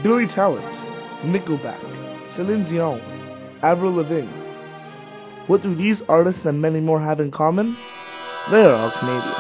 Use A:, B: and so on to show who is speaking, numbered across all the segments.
A: Billy Talent, Nickelback, Celine Dion, Avril Lavigne. What do these artists and many more have in common? They are all Canadian.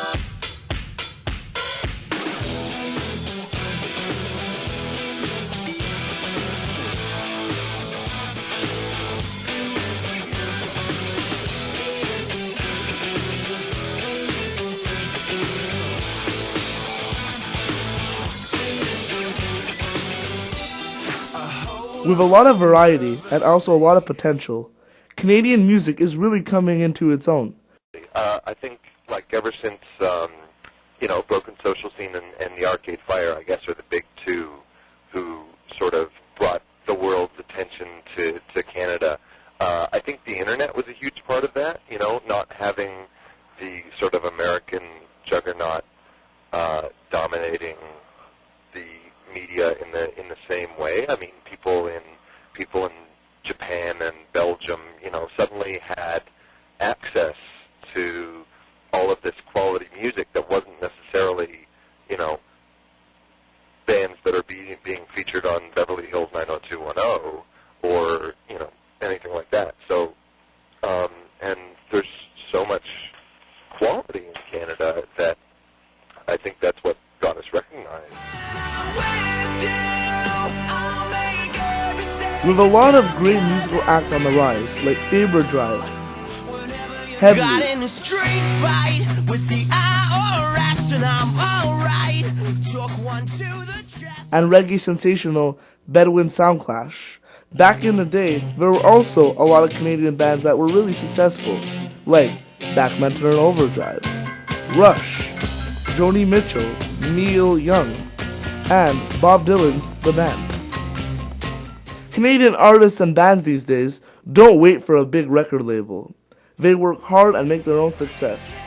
A: With a lot of variety and also a lot of potential, Canadian music is really coming into its own.
B: I think, like, ever since, Broken Social Scene and the Arcade Fire, I guess, are the big two who sort of brought the world's attention to Canada. I think the internet was a huge part of that, not having the sort of American juggernaut dominating the media in the same way. I mean, people in Japan and Belgium, suddenly had access to all of this quality music that wasn't necessarily, bands that are being featured on Beverly Hills 90210 or, anything like that. So, and there's so much quality in Canada that I think that's what got us recognized.
A: With a lot of great musical acts on the rise, like Faber Drive, Heavy,
C: got in a street fight with the IRS and I'm alright. Took one to the chest.
A: and reggae sensational Bedouin Soundclash. Back in the day, there were also a lot of Canadian bands that were really successful, like Backmentor and Overdrive, Rush, Joni Mitchell, Neil Young, and Bob Dylan's The Band. Canadian artists and bands these days don't wait for a big record label. They work hard and make their own success.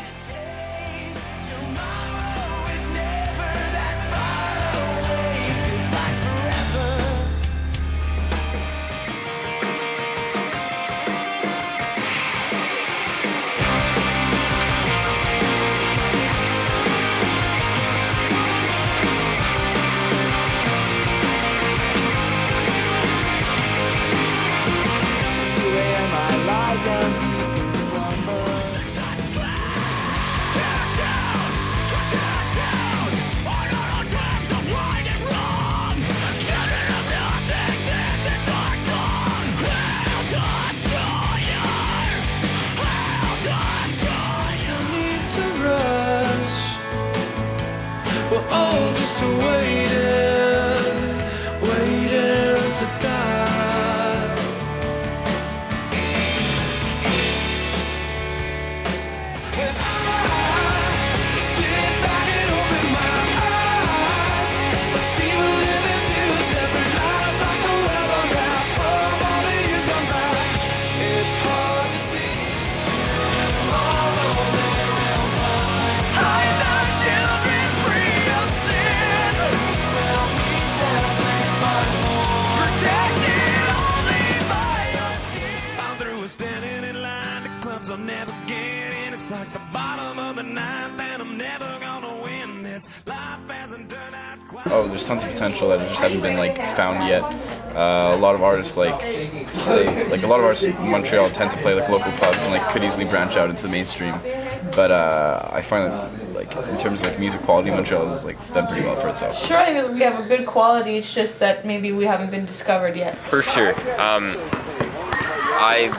C: We're all just waiting to die. When I sit back and open my eyes, I see we're living two separate lives, like the world on that from all the years gone by. It's hard to see tomorrow. I thought you'd been free of sin. We'll meet them in my home, protected only by your skin. I'm through with standing in line to clubs I'll never get in. It's like the bottom of the ninth, and I'm never gonna win this. Life hasn't turned out quite.
D: Oh, there's tons of potential that just haven't been found yet. A lot of artists a lot of artists in Montreal tend to play local clubs and could easily branch out into the mainstream. But I find that in terms of music quality, Montreal has done pretty well for itself.
E: Sure, I think we have a good quality. It's just that maybe we haven't been discovered yet.
F: For sure. I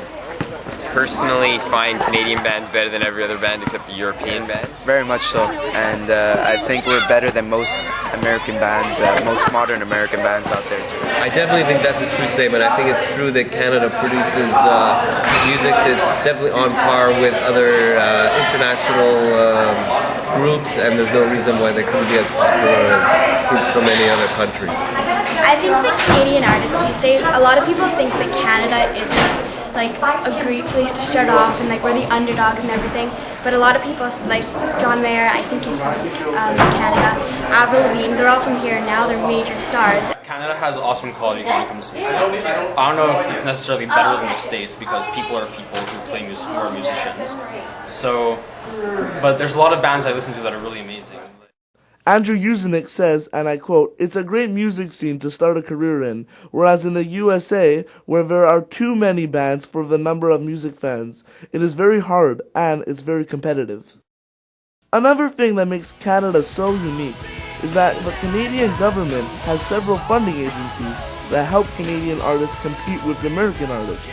F: personally find Canadian bands better than every other band except European bands.
G: Very much so, and I think we're better than most American bands, most modern American bands out there too.
H: I definitely think that's a true statement. I think it's true that Canada produces music that's definitely on par with other international groups, and there's no reason why they couldn't be as popular as groups from any other country.
I: I think the Canadian artists these days, a lot of people think that Canada isn't a great place to start off and we're the underdogs and everything, but a lot of people like John Mayer, I think he's from Canada, Avril Lavigne, they're all from here now, they're major stars.
J: Canada has awesome quality when it comes to music. I don't know if it's necessarily better than the States because people are people who play music, who are musicians. So, but there's a lot of bands I listen to that are really amazing.
A: Andrew Usenik says, and I quote, "It's a great music scene to start a career in, whereas in the USA, where there are too many bands for the number of music fans, it is very hard and it's very competitive." Another thing that makes Canada so unique is that the Canadian government has several funding agencies that help Canadian artists compete with American artists.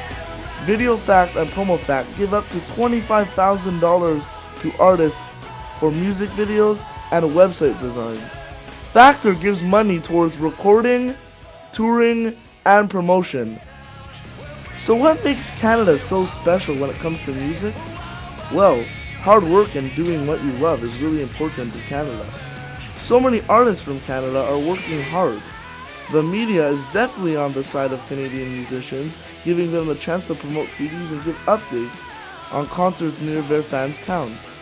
A: VideoFact and PromoFact give up to $25,000 to artists for music videos and website designs. Factor gives money towards recording, touring, and promotion. So what makes Canada so special when it comes to music? Well, hard work and doing what you love is really important to Canada. So many artists from Canada are working hard. The media is definitely on the side of Canadian musicians, giving them the chance to promote CDs and give updates on concerts near their fans' towns.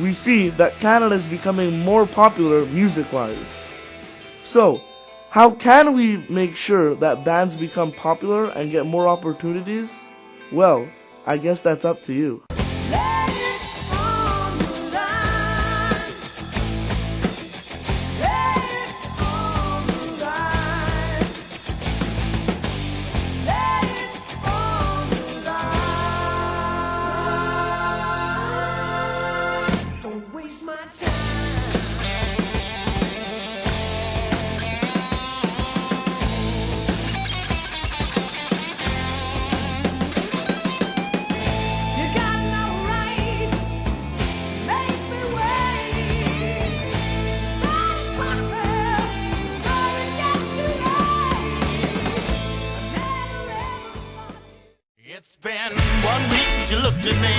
A: We see that Canada is becoming more popular music-wise. So, how can we make sure that bands become popular and get more opportunities? Well, I guess that's up to you.
C: It's been 1 week since you looked at me.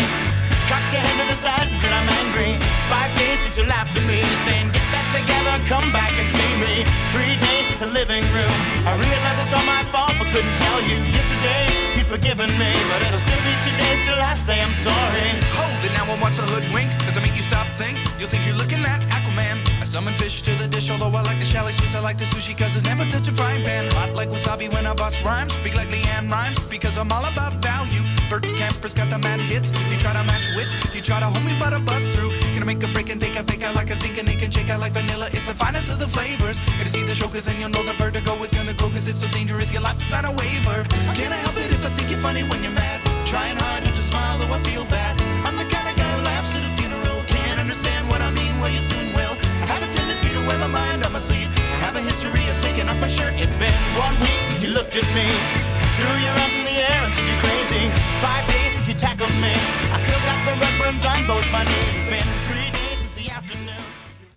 C: Cocked your head to the side and said I'm angry. 5 days since you laughed at me, saying get that together, come back and see me. 3 days since the living room. I realized it's all my fault, but couldn't tell you. Yesterday you'd forgiven me, but it'll still be 2 days till I say I'm sorry.
K: Hold it now and watch the hoodwink. Does it make you stop think? You'll think you're looking at Aquaman. I summon fish to the dish, although I like the chalet Swiss, I like the sushi, cause it's never touch a frying pan. Hot like wasabi when I bust rhymes, speak like Leanne Rhymes, because I'm all about value. Bert Camper's got the mad hits. You try to match wits, you try to hold me but I bust through. Gonna make a break and take a fake out like a stinking naked and shake out like vanilla. It's the finest of the flavors. Gonna see the show cause then you'll know the vertigo is gonna go, cause it's so dangerous you'll have to sign a waiver. Can't I help it if I think you're funny when you're mad? Trying hard not to smile though I feel bad. I'm the kind of guy who laughs at a funeral. Can't understand what I mean, well you soon will. I have a tendency to wear my mind on my sleeve. I have a history of taking off my shirt.
C: It's been 1 week since you looked at me. Threw your arms in the air and said you're crazy. 5 days since you tackled me. I still got the red burns on both my knees. It's been